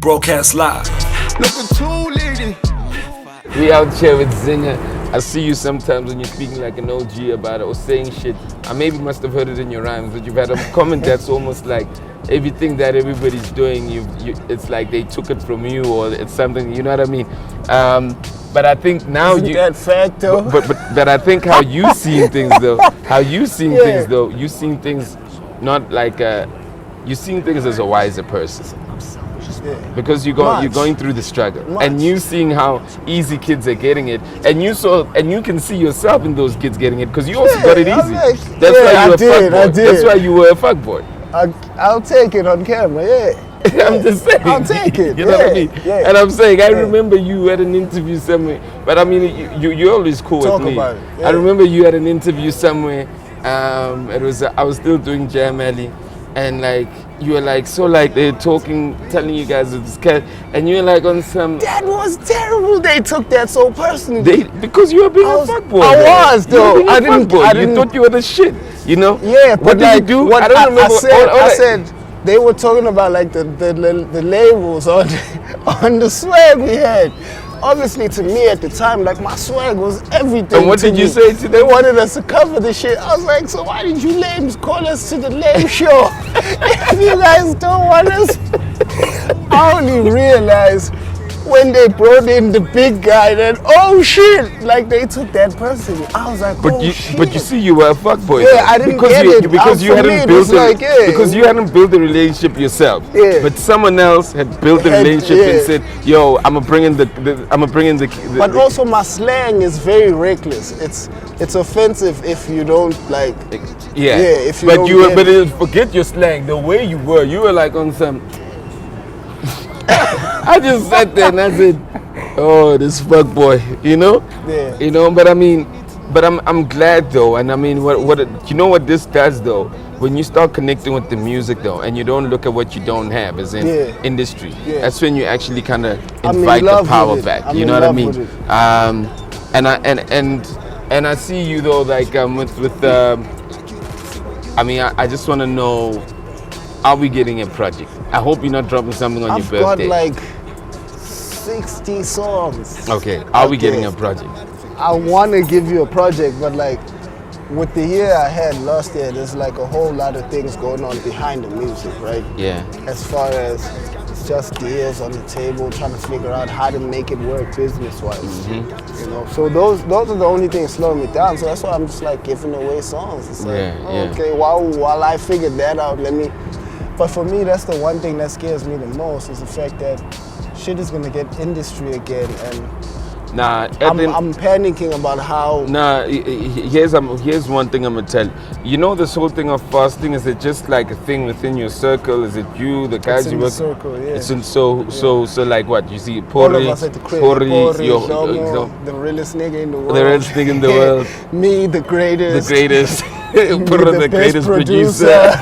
Broadcast live. Looking too lady. We out here with Zingah. I see you sometimes when you're speaking like an OG about it or saying shit. I maybe must have heard it in your rhymes, but you've had a comment that's almost like everything that everybody's doing, it's like they took it from you or it's something, you know what I mean? But I think now Isn't that fact though? But I think how you seeing things though, you seeing things not like you seeing things as a wiser person. Yeah. Because you're going through the struggle, and you seeing how easy kids are getting it, and you can see yourself in those kids getting it because you also got it easy. That's why you were a fuckboy. That's why you were a fuckboy. I'll take it on camera. Yeah. I'm just saying. I'll take it. You know what I mean? Yeah. And I'm saying I remember you had an interview somewhere, but I mean you're always cool Talk with me. about it. Yeah. I remember you had an interview somewhere. I was still doing Jam Alley, and like you were like they're telling you guys this cat, and you were like on some. That was terrible. They took that so personally. Because you were being a fuckboy. I was though. I didn't. You thought you were the shit. You know? Yeah, but what did you do? What I don't remember. I said they were talking about like the labels on the swag we had. Obviously, to me at the time, like my swag was everything. And what did you say to them? They wanted us to cover the shit. I was like, so why did you lames call us to the lame show? If you guys don't want us, I only realized when they brought in the big guy that shit, like they took that personally. I was like, shit. But you see, you were a fuckboy. Yeah, I didn't get it. Because you hadn't built a relationship yourself. Yeah. But someone else had built a relationship and said, "Yo, I'ma bring in the." But also, my slang is very reckless. It's offensive if you don't like. Yeah. If you but don't forget your slang. The way you were like on some. I just sat there and I said, "Oh, this fuck boy," you know. Yeah. You know, but I'm glad though, and I mean, what you know what this does though, when you start connecting with the music though, and you don't look at what you don't have as in industry. Yeah. That's when you actually kind of invite the power back. You know what I mean? And I see you though, like with I mean, I just want to know. Are we getting a project? I hope you're not dropping something on your birthday. I've got like 60 songs. Okay, are we getting a project? I want to give you a project, but like with the year I had last year, there's like a whole lot of things going on behind the music, right? Yeah. As far as just deals on the table, trying to figure out how to make it work business-wise. Mm-hmm. You know, so those are the only things slowing me down. So that's why I'm just like giving away songs. It's like, okay, while I figure that out, But for me, that's the one thing that scares me the most is the fact that shit is gonna get industry again, and I'm panicking about how. Here's one thing I'm gonna tell you. You know, this whole thing of fasting, is it just like a thing within your circle? Is it you, the guys you work? It's in the circle, yeah. It's in so like what you see, all of us at the crib. The realest nigga in the world. The realest nigga in the world. Me, the greatest. The greatest. the greatest producer.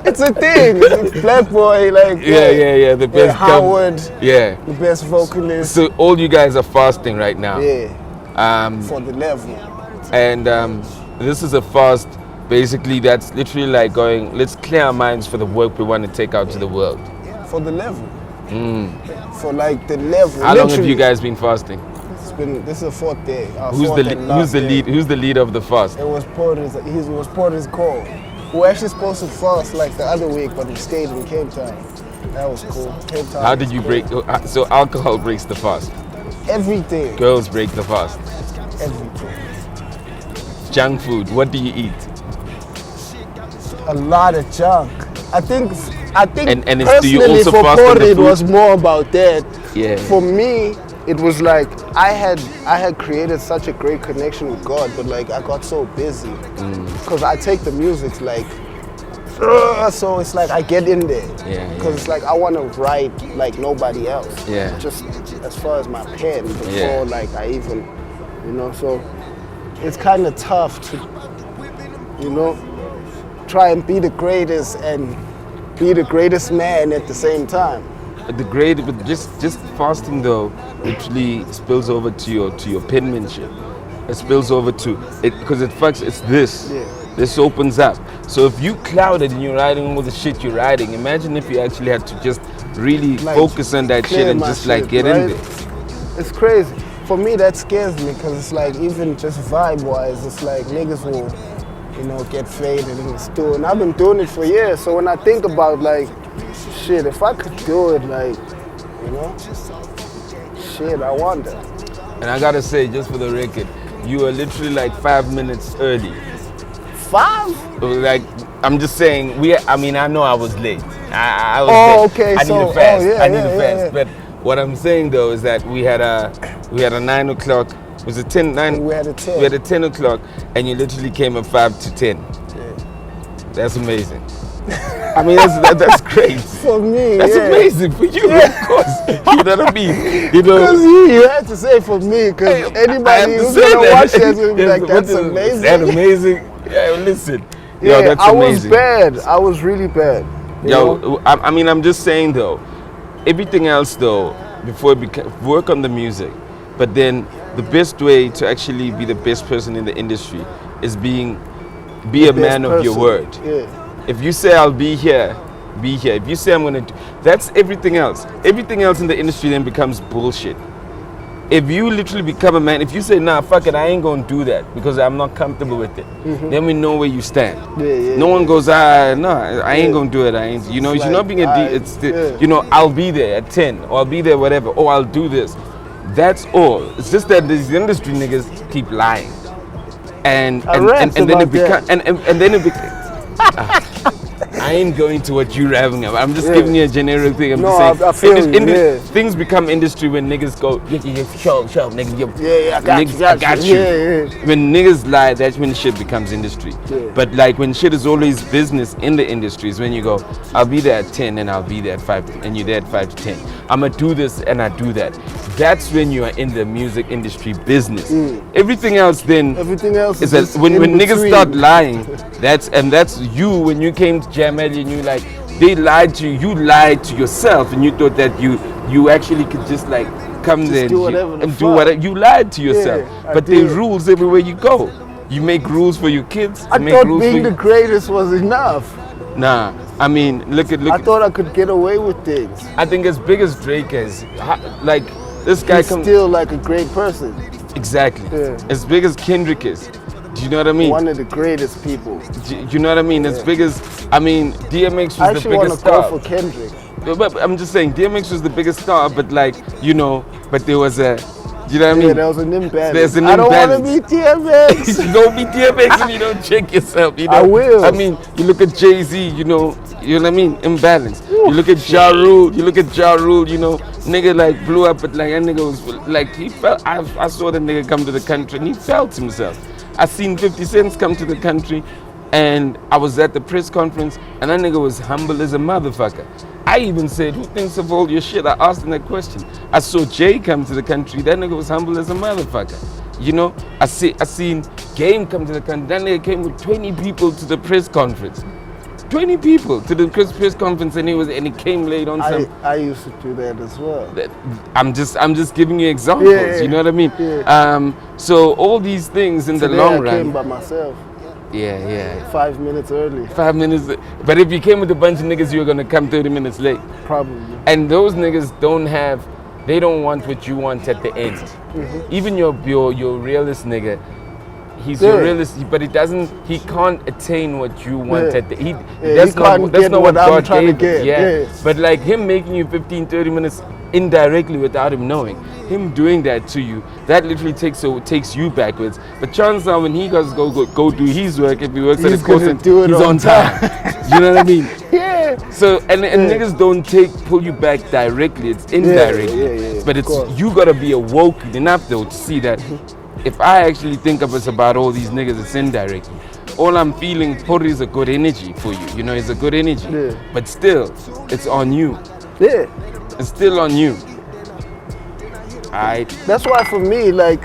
It's a thing. Black boy, like the best Howard. The best vocalist. So all you guys are fasting right now. Yeah. For the level. And this is a fast. Basically, that's literally like going. Let's clear our minds for the work we want to take out to the world. For the level. For like the level. How long have you guys been fasting? This is the 4th day. Who's the leader of the fast? It was Porter's call. We were actually supposed to fast like the other week, but we stayed in Cape Town. That was cool. Cape Town. How did you break? So alcohol breaks the fast. Everything. Girls break the fast. Everything. Junk food. What do you eat? A lot of junk. I think and personally for Porter it was more about that. Yeah. For me, it was like I had created such a great connection with God, but like I got so busy because I take the music like so it's like I get in there because it's like I want to write like nobody else. Yeah. Just as far as my pen before like I even so it's kind of tough to try and be the greatest and be the greatest man at the same time. But just fasting though literally spills over to your penmanship. It spills over to it because it's this. Yeah. This opens up. So if you clouded and you're writing all the shit you're writing, imagine if you actually had to just really Like, focus on that shit clear and my just like shit, get right? in there. It's crazy. For me, that scares me because it's like, even just vibe-wise, it's like niggas will, you know, get faded in the studio. And I've been doing it for years. So when I think about like, shit, if I could do it, like, you know, shit, I wonder. And I gotta say, just for the record, you were literally like 5 minutes early. 5? Like, I'm just saying, I know I was late. I was Oh, late. okay, I need so- a fast. oh, yeah, I need yeah, a yeah, fast. yeah. But what I'm saying though is that we had a 9 o'clock. Was it 10? 9? We had a 10. We had a 10 o'clock, and you literally came at 5 to 10. Yeah. That's amazing. I mean, that's great. For me, That's yeah. amazing for you, of course. You know what I mean? You know. Because you had to say for me, because I have anybody to who's say gonna that. watch that will be Yes, like, what that's is- amazing. Is that amazing? Yeah, listen. Yeah, Yo, that's I amazing. was bad. I was really bad. you know? Yo, I mean, I'm just saying though, everything else though, before work on the music, but then the best way to actually be the best person in the industry is be a Best man of your person. word. Yeah. If you say I'll be here, be here. If you say I'm gonna do, that's everything else. Everything else in the industry then becomes bullshit. If you literally become a man, if you say, nah, fuck it, I ain't gonna do that because I'm not comfortable with it, then we know where you stand. Yeah. No one goes, no, I ain't gonna do it. I ain't, you know, It's you're not like, being yeah. you know, I'll be there at 10 or I'll be there whatever, or I'll do this. That's all. It's just that these industry niggas keep lying. And then it becomes, and then it becomes, I ain't going to what you're rapping about. I'm just giving you a generic thing. I'm No, just saying, I feel you, yeah. things become industry when niggas go, show, nigga, Yeah, I got you. Yeah. When niggas lie, that's when shit becomes industry. Yeah. But like when shit is always business in the industry is when you go, I'll be there at 10 and I'll be there at 5 and you're there at 5 to 10. I'm gonna do this and I do that. That's when you are in the music industry business. Everything else then Everything else is is that when in niggas between. start lying, that's you when you came to Jam Alley and you like they lied to you. You lied to yourself and you thought that you actually could just like come there do whatever the and do fuck. whatever. You lied to yourself. Yeah, I but there did. are rules everywhere you go. You make rules for your kids. I you make thought rules being for the greatest was enough. Nah, I mean, look I at. thought I could get away with things. I think as big as Drake is, like this guy He's comes still like a great person. exactly Yeah. as big as Kendrick is. Do you know what I mean? One of the greatest people. Do you know what I mean? As big as DMX was I the actually want biggest to go star. for Kendrick. But I'm just saying, DMX was the biggest star, but like, you know, but there was a, you know what I Yeah, mean? there was an imbalance. There's an I don't want to imbalance. be DMX. You don't be DMX and you don't check yourself, you know? I will. I mean, you look at Jay-Z, you know what I mean? Imbalance. You look at Ja Rule, you know, nigga like blew up, but like that nigga was like, he felt, I saw the nigga come to the country and he felt himself. I seen 50 Cent come to the country and I was at the press conference and that nigga was humble as a motherfucker. I even said, who thinks of all your shit? I asked him that question. I saw Jay come to the country, that nigga was humble as a motherfucker. You know, I seen Game come to the country, that nigga came with 20 people to the press conference. 20 people to the press conference and he came late on some. I used to do that as well. I'm just giving you examples, Yeah, you know what I mean? yeah. So all these things in the Today long I came run. by myself, Yeah. 5 minutes early, 5 minutes. But if you came with a bunch of niggas, you were gonna come 30 minutes late. probably. And those niggas they don't want what you want at the end. Even your realist nigga, he's your realist, but he can't attain what you want Yeah. at the end. Yeah, That's he can't not, that's get not what what I'm God trying to gave him. get, yeah. But like him making you 15, 30 minutes indirectly without him knowing, him doing that to you, that literally takes you backwards. But chances are when he goes go do his work, if he works at He's a call gonna center, do it he's on on time. You know what I mean? Yeah. So and niggas don't pull you back directly, it's indirectly. yeah, But of it's course. you gotta be awoke enough though to see that if I actually think of us about all these niggas, it's indirectly. All I'm feeling probably is a good energy for you. You know, it's a good energy. Yeah. But still, it's on you. Yeah. It's still on you. Alright. That's why for me, like,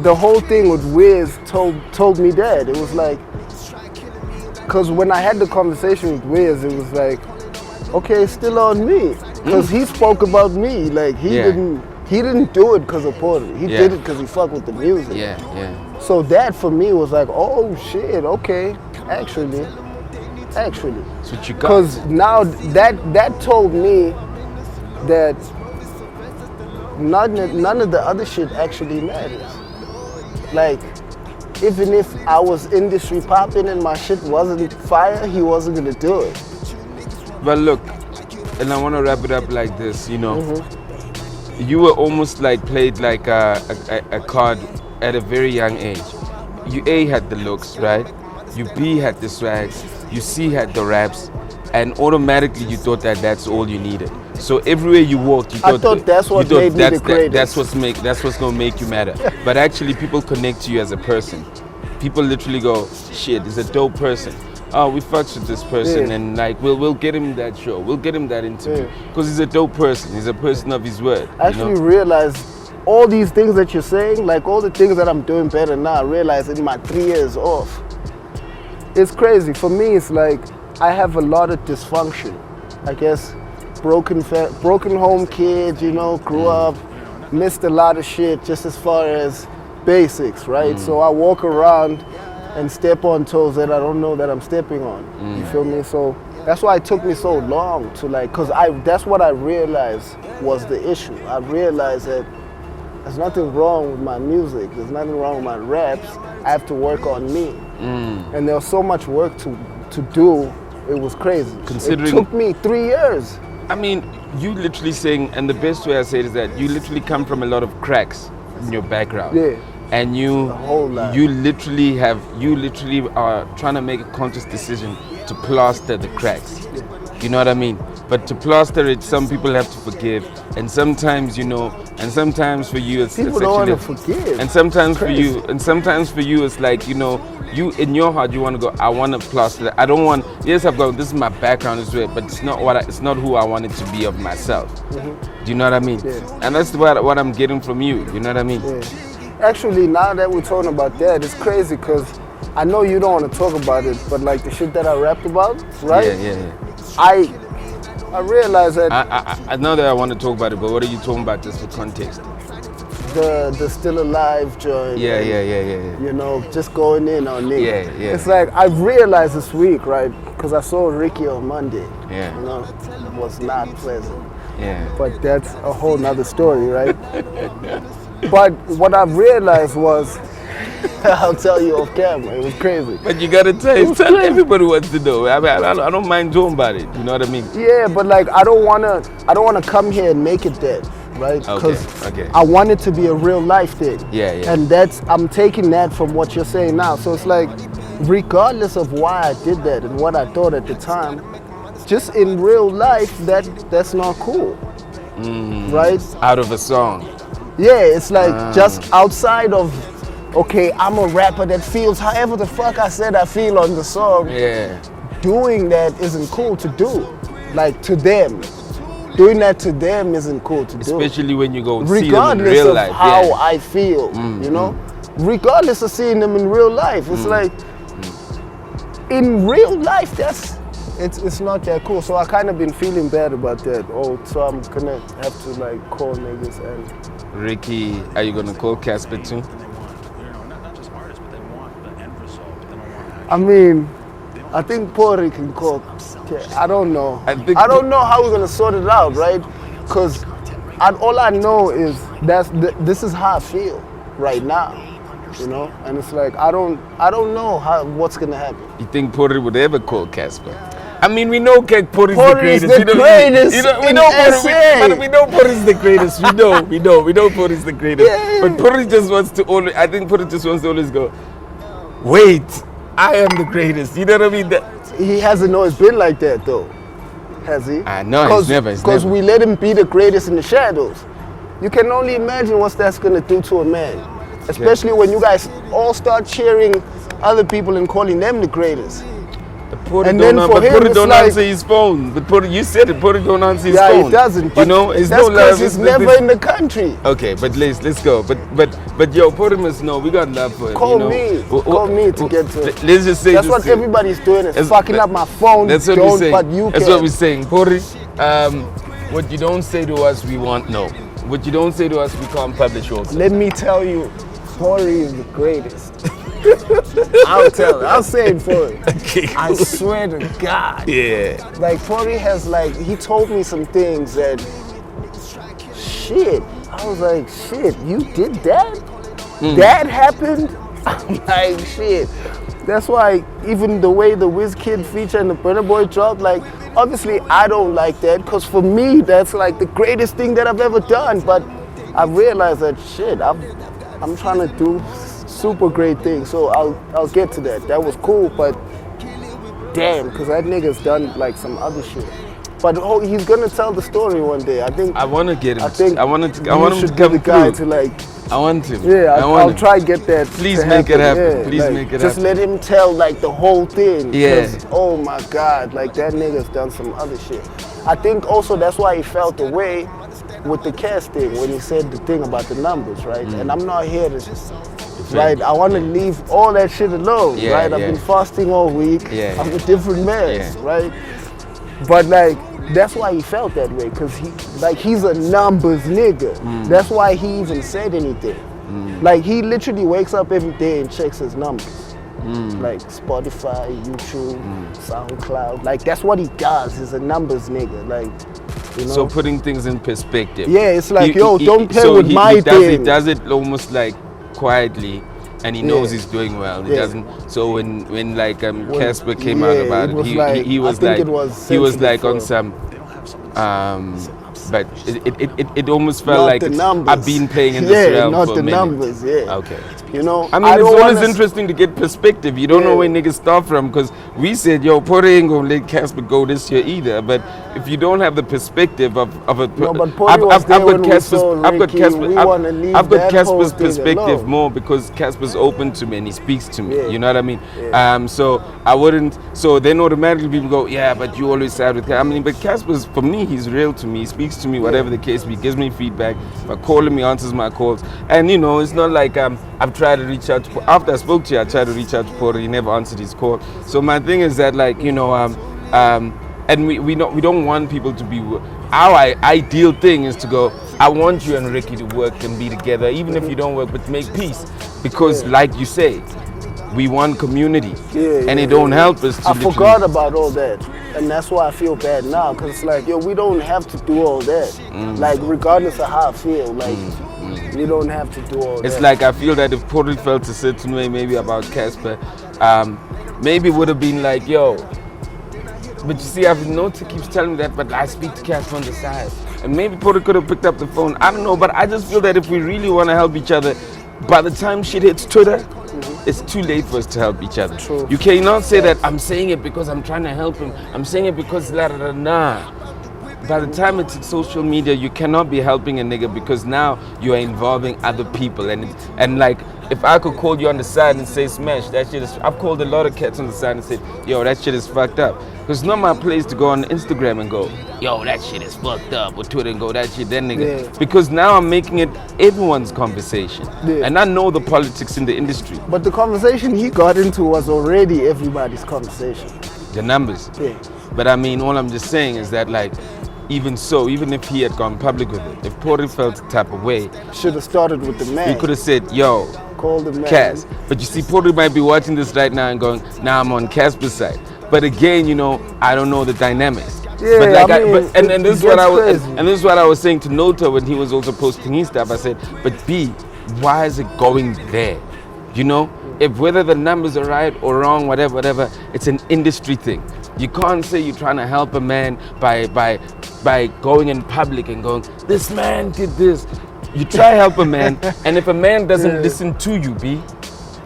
the whole thing with Wiz told me that. It was like, because when I had the conversation with Wiz, it was like, okay, it's still on me. Because he spoke about me. Like, he didn't do it because of Porter. He did it because he fucked with the music. Yeah. So that for me was like, oh shit, okay, actually. That's what you got. Because now that told me that none of the other shit actually matters. Like, even if I was industry popping and my shit wasn't fire, he wasn't gonna do it. But look, and I want to wrap it up like this, you know. Mm-hmm. You were almost like played like a card at a very young age. You A had the looks, right? You B had the swags. You C had the raps. And automatically you thought that that's all you needed. So everywhere you walked, you thought, I thought that's what made me the greatest. That's what's gonna make you matter. But actually, people connect to you as a person. People literally go, shit, he's a dope person. Oh, we fucks with this person, and like we'll get him that show, we'll get him that interview, because he's a dope person. He's a person of his word. I actually realized all these things that you're saying, like all the things that I'm doing better now, I realized in my 3 years off. It's crazy. For me, it's like I have a lot of dysfunction. I guess broken home kid, you know, grew up, missed a lot of shit just as far as basics, right? So I walk around and step on toes that I don't know that I'm stepping on. You feel me? So that's why it took me so long to like, cause that's what I realized was the issue. I realized that there's nothing wrong with my music. There's nothing wrong with my raps. I have to work on me. And there was so much work to do. It was crazy. It took me 3 years. I mean, you literally saying, and the best way I say it is that you literally come from a lot of cracks in your background. Yeah. And you literally are trying to make a conscious decision to plaster the cracks. You know what I mean? But to plaster it, some people have to forgive, and sometimes, you know, and sometimes for you it's people don't want to forgive. And sometimes for you, it's like, you know, you in your heart you want to go, I want to plaster that. I don't want. Yes, I've got this is my background as well, but it's not it's not who I want it to be of myself. Do you know what I mean? Yeah. And that's what I'm getting from you. You know what I mean? Yeah. Actually, now that we're talking about that, it's crazy because I know you don't want to talk about it, but like the shit that I rapped about, right? Yeah. I realized that I know that I want to talk about it, but what are you talking about just for context? The Still Alive joint. Yeah. You know, just going in on niggas. Yeah. It's like I've realized this week, right? Because I saw Ricky on Monday. Yeah. You know, it was not pleasant. Yeah. But that's a whole nother story, right? But what I've realized was, I'll tell you off camera, it was crazy. But you gotta tell everybody what to do. I mean, I don't mind talking about it. You know what I mean? Yeah, but like I don't wanna come here and make it that, right? Because I want it to be a real life thing. Yeah. And I'm taking that from what you're saying now. So it's like, regardless of why I did that and what I thought at the time, just in real life, that's not cool, right? Out of a song. Yeah, it's like just outside of, okay, I'm a rapper that feels however the fuck I said I feel on the song. Yeah. Doing that isn't cool to do. Like to them. Doing that to them isn't cool to do. Especially when you go see them in real life. Regardless of how I feel, you know? Regardless of seeing them in real life. It's like, in real life, it's not that cool. So I kind of been feeling bad about that. So I'm gonna have to like call niggas and... Ricky, are you gonna call Casper too? I mean, I think Pori can call. I don't know. I don't know how we're gonna sort it out, right? Because all I know is this is how I feel right now, you know. And it's like I don't know what's gonna happen. You think Pori would ever call Casper? I mean, we know Pori's the greatest. We know Pori's the greatest. We know Pori's the greatest. Yeah. But Pori just wants to always. I think Pori just wants to always go, wait, I am the greatest. You know what I mean? He hasn't always been like that, though, has he? I know, he's never. Because we let him be the greatest in the shadows. You can only imagine what that's gonna do to a man, especially when you guys all start cheering other people and calling them the greatest. And then for him, Pori don't answer his phone. But Pori, you said it. Pori don't answer his phone. Yeah, he doesn't. You know, it's that's no love. He's never in the country. Okay, but let's go. But yo, Pori must know we got love for him. Call me to get to it. Let's just say that's what everybody's doing. Is fucking up my phone. That's what we're saying. But you that's can. what we're saying, Pori. What you don't say to us, we want no. What you don't say to us, we can't publish also. Let me tell you, Pori is the greatest. I'll say it for it. Okay, cool. I swear to God. Yeah. Like Pori has he told me some things that shit. I was like, shit, you did that? That happened? I'm like, shit. That's why even the way the WizKid feature and the Burna Boy dropped, like, obviously I don't like that, because for me, that's like the greatest thing that I've ever done. But I realized that, shit, I'm trying to do super great things. So I'll get to that. That was cool, but damn, because that nigga's done like some other shit. But he's gonna tell the story one day. I think I want to get him. I want him to be come the guy through. to like. I want him. Yeah, I'll him. try and get that. Please make it happen. Yeah, Please like, make it just happen. let him tell like the whole thing. Yeah. 'Cause, oh my God, like that nigga's done some other shit. I think also that's why he felt away with the casting when he said the thing about the numbers, right? And I'm not here to. Right, I want to leave all that shit alone, Yeah, right? I've yeah. been fasting all week. Yeah, I'm a different man, Yeah. right? But like, that's why he felt that way, because he's a numbers nigga. That's why he even said anything. Like, he literally wakes up every day and checks his numbers. Like Spotify, YouTube, SoundCloud. Like, that's what he does. He's a numbers nigga. Like, you know? So putting things in perspective. Yeah, it's like, don't play with my thing. He does it almost like quietly, and he knows he's doing well. He doesn't. So when like Casper came out about it, he was like on some. But it almost felt like I've been playing in this realm not for the a minute. numbers. Yeah. Okay. You know, I mean, it's always interesting to get perspective. You don't know where niggas start from, because we said, yo, Porter ain't gonna let Casper go this year either. But if you don't have the perspective of a, no, but I've got Casper's perspective more, because Casper's open to me and he speaks to me. Yeah. You know what I mean? Yeah. So I wouldn't. So then automatically people go, yeah, but you always side with Casper. I mean, but Casper's, for me, he's real to me. He speaks to me, whatever the case be. Gives me feedback. If I call him, he answers my calls. And you know, it's not like I've tried to reach out to, after I spoke to you, I tried to reach out to Porter. He never answered his call. So my thing is that, like, you know, and we don't want people to be. Our ideal thing is to go, I want you and Ricky to work and be together, even if you don't work, but make peace. Because, like you say, we want community, and it don't help us to. I forgot about all that, and that's why I feel bad now. Cause it's like, yo, we don't have to do all that. Like, regardless of how I feel, like. We don't have to do all that. It's like, I feel that if Porter felt a certain way maybe about Casper, maybe would have been like, yo, but you see, I've noticed he keeps telling me that, but I speak to Casper on the side. And maybe Porter could have picked up the phone. I don't know, but I just feel that if we really want to help each other, by the time shit hits Twitter, it's too late for us to help each other. True. You cannot say that I'm saying it because I'm trying to help him. I'm saying it because nah. By the time it's social media, you cannot be helping a nigga, because now you are involving other people. And like, if I could call you on the side and say, Smash, that shit is... I've called a lot of cats on the side and said, yo, that shit is fucked up. Because it's not my place to go on Instagram and go, yo, that shit is fucked up. Or Twitter and go, that shit, that nigga. Yeah. Because now I'm making it everyone's conversation. Yeah. And I know the politics in the industry. But the conversation he got into was already everybody's conversation. The numbers. Yeah. But I mean, all I'm just saying is that, like, even so, even if he had gone public with it, if Porter felt the type of way, should have started with the man. he could have said, yo, call the man. Cas. But you see, Porter might be watching this right now and going, nah, I'm on Casper's side. But again, you know, I don't know the dynamics. Yeah, but like, I mean, and this is what I was saying to Nota when he was also posting his stuff. I said, but B, why is it going there? You know, if whether the numbers are right or wrong, whatever, it's an industry thing. You can't say you're trying to help a man by going in public and going, this man did this. You try help a man, and if a man doesn't listen to you, B,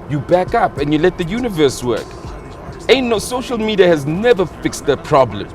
you back up and you let the universe work. Ain't no, social media has never fixed the problem.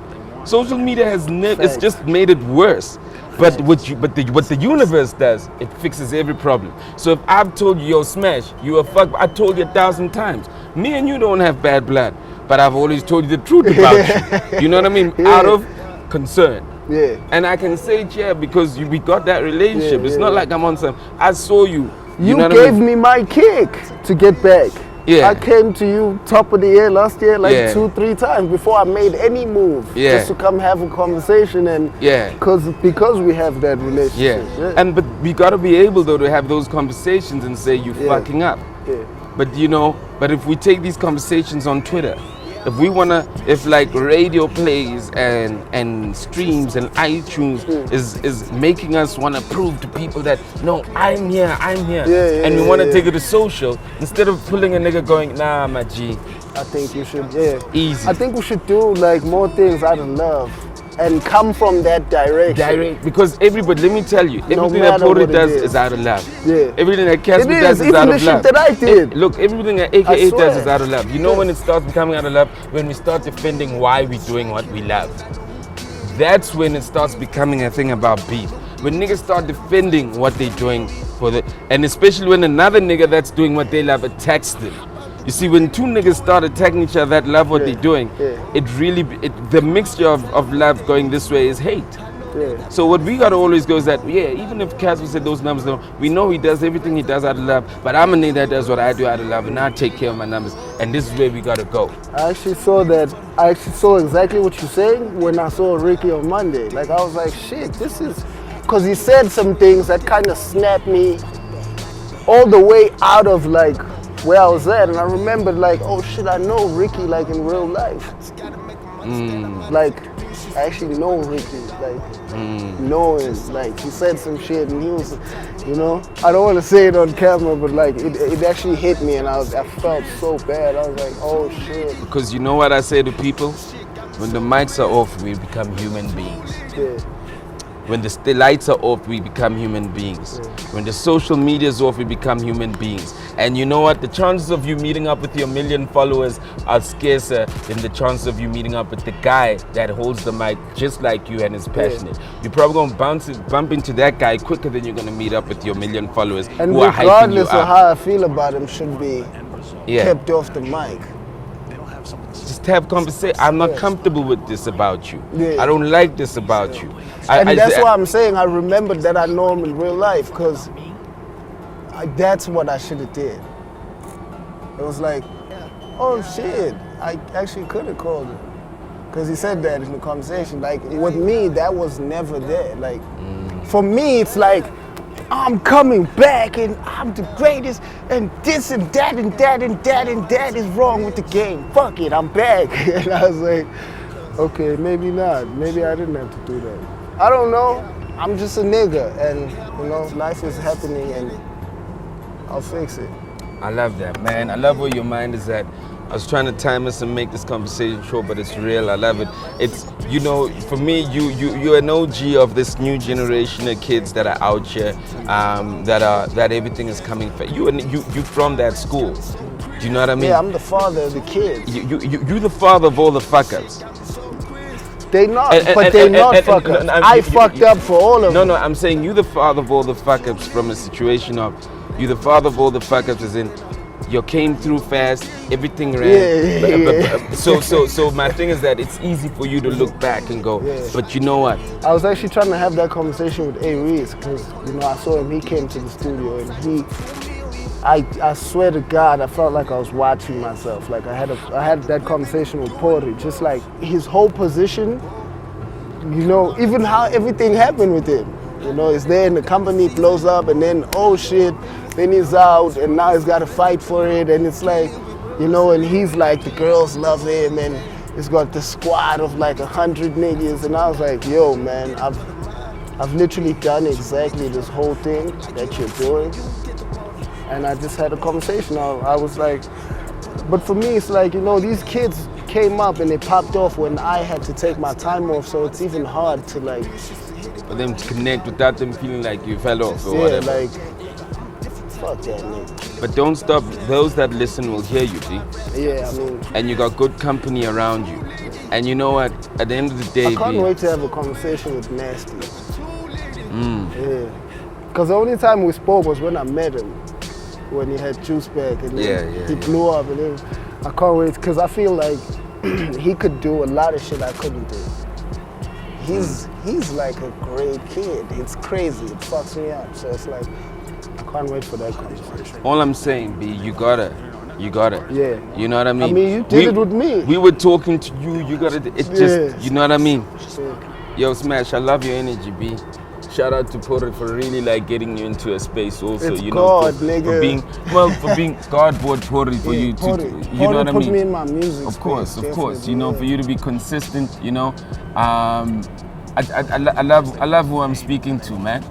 Social media has never, it's just made it worse. But what the universe does, it fixes every problem. So if I've told you, yo, Smash, you a fuck, I told you 1,000 times. Me and you don't have bad blood, but I've always told you the truth about you. You know what I mean? Out of concern. Yeah. And I can say it here because we got that relationship. It's not like I'm on some, I saw you. You know gave me my kick to get back. Yeah. I came to you top of the year last year, like 2-3 times before I made any move. Just to come have a conversation and because we have that relationship. And but we gotta be able though to have those conversations and say you fucking up. But you know, but if we take these conversations on Twitter, if like radio plays and streams and iTunes is making us want to prove to people that no, I'm here, and we want to take it to social instead of pulling a nigga going, nah, my G. I think you should, easy. I think we should do like more things out of love and come from that direction. Because everybody, let me tell you, everything that Pori does is out of love. Yeah. Everything that Casper does is out of love. Even the shit that I did. Look, everything that AKA does is out of love. You know when it starts becoming out of love? When we start defending why we're doing what we love. That's when it starts becoming a thing about beef. When niggas start defending what they're doing and especially when another nigga that's doing what they love attacks them. You see, when two niggas start attacking each other that love what they're doing, the mixture of love going this way is hate. Yeah. So what we gotta always go is that, even if Casper said those numbers, we know he does everything he does out of love, but I'm a nigga that does what I do out of love, and I take care of my numbers, and this is where we gotta go. I actually saw exactly what you're saying when I saw Ricky on Monday. Like, I was like, shit, this is, because he said some things that kind of snapped me all the way out of like where I was at, and I remembered like, oh shit, I know Ricky like in real life. Like, I actually know Ricky, like, know him. Like, he said some shit and he was, you know, I don't want to say it on camera, but like, it actually hit me and I felt so bad. I was like, oh shit. Because you know what I say to people? When the mics are off, we become human beings. Yeah. When the lights are off, we become human beings. Yeah. When the social media is off, we become human beings. And you know what? The chances of you meeting up with your 1 million followers are scarcer than the chances of you meeting up with the guy that holds the mic just like you and is passionate. You're probably going to bump into that guy quicker than you're going to meet up with your 1 million followers and who are hyping you regardless of up. how I feel about him, should be kept off the mic. Just have conversation. I'm not comfortable with this about you. Yeah. I don't like this about you. And that's why I'm saying I remembered that I know him in real life, because that's what I should have did. It was like, oh shit, I actually could have called him. Because he said that in the conversation. Like, with me, that was never there. Like, for me, it's like, I'm coming back and I'm the greatest and this and that and that and that and that is wrong with the game. Fuck it, I'm back. And I was like, okay, maybe not. Maybe I didn't have to do that. I don't know. I'm just a nigga and, you know, life is happening and I'll fix it. I love that, man. I love where your mind is at. I was trying to time us and make this conversation short, but it's real. I love it. It's, you know, for me, you're an OG of this new generation of kids that are out here, that everything is coming for you, and you from that school. Do you know what I mean? Yeah, I'm the father of the kids. You're the father of all the fuck-ups. They not, but they not fuck ups. I fucked up for all of them. No, I'm saying you the father of all the fuck-ups from a situation of, you the father of all the fuck-ups as in, you came through fast, everything ran. Yeah. So my thing is that it's easy for you to look back and go, but you know what? I was actually trying to have that conversation with A. Reese because, you know, I saw him, he came to the studio and I swear to God, I felt like I was watching myself. Like I had that conversation with Pori, just like his whole position, you know, even how everything happened with him. You know, he's there and the company blows up and then, oh shit, then he's out and now he's got to fight for it. And it's like, you know, and he's like, the girls love him and he's got the squad of like 100 niggas. And I was like, yo, man, I've literally done exactly this whole thing that you're doing. And I just had a conversation. I was like, but for me, it's like, you know, these kids came up and they popped off when I had to take my time off. So it's even hard to like, for them to connect without them feeling like you fell off or whatever. Like, fuck that nigga. But don't stop. Those that listen will hear you, B. Yeah, I mean. And you got good company around you. And you know what? At the end of the day, I can't B, wait to have a conversation with Nasty. Yeah. Because the only time we spoke was when I met him, when he had Juice back and then he blew up. And then I can't wait because I feel like he could do a lot of shit I couldn't do. He's like a great kid. It's crazy. It fucks me up. So it's like, I can't wait for that conversation. All I'm saying, B, you got it. Yeah. You know what I mean? I mean, you did it with me. We were talking to you. You got it. It's just, you know what I mean? Yeah. Yo, Smash, I love your energy, B. shout out to Pori for really like getting you into a space also. It's you God, know, nigga. for being God bought Pori for you to, you know what I mean? Put me in my music. Of course. You know, for you to be consistent. You know, I love who I'm speaking to, man.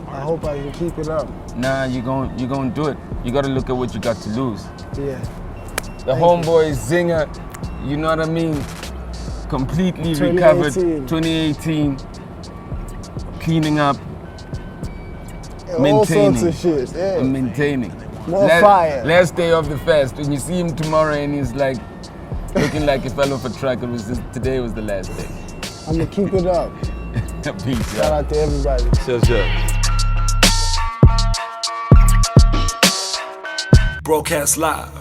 I hope I can keep it up. Nah, you gon' do it. You gotta look at what you got to lose. Yeah. The homeboy Zingah, you know what I mean? Completely recovered. 2018. Cleaning up. Maintaining. All sorts of shit. Yeah. And maintaining. More fire. Last day of the fast. When you see him tomorrow and he's like looking like he fell off a truck, today was the last day. I'm gonna keep it up. Peace, Shout out to everybody. Sure. Broadcast live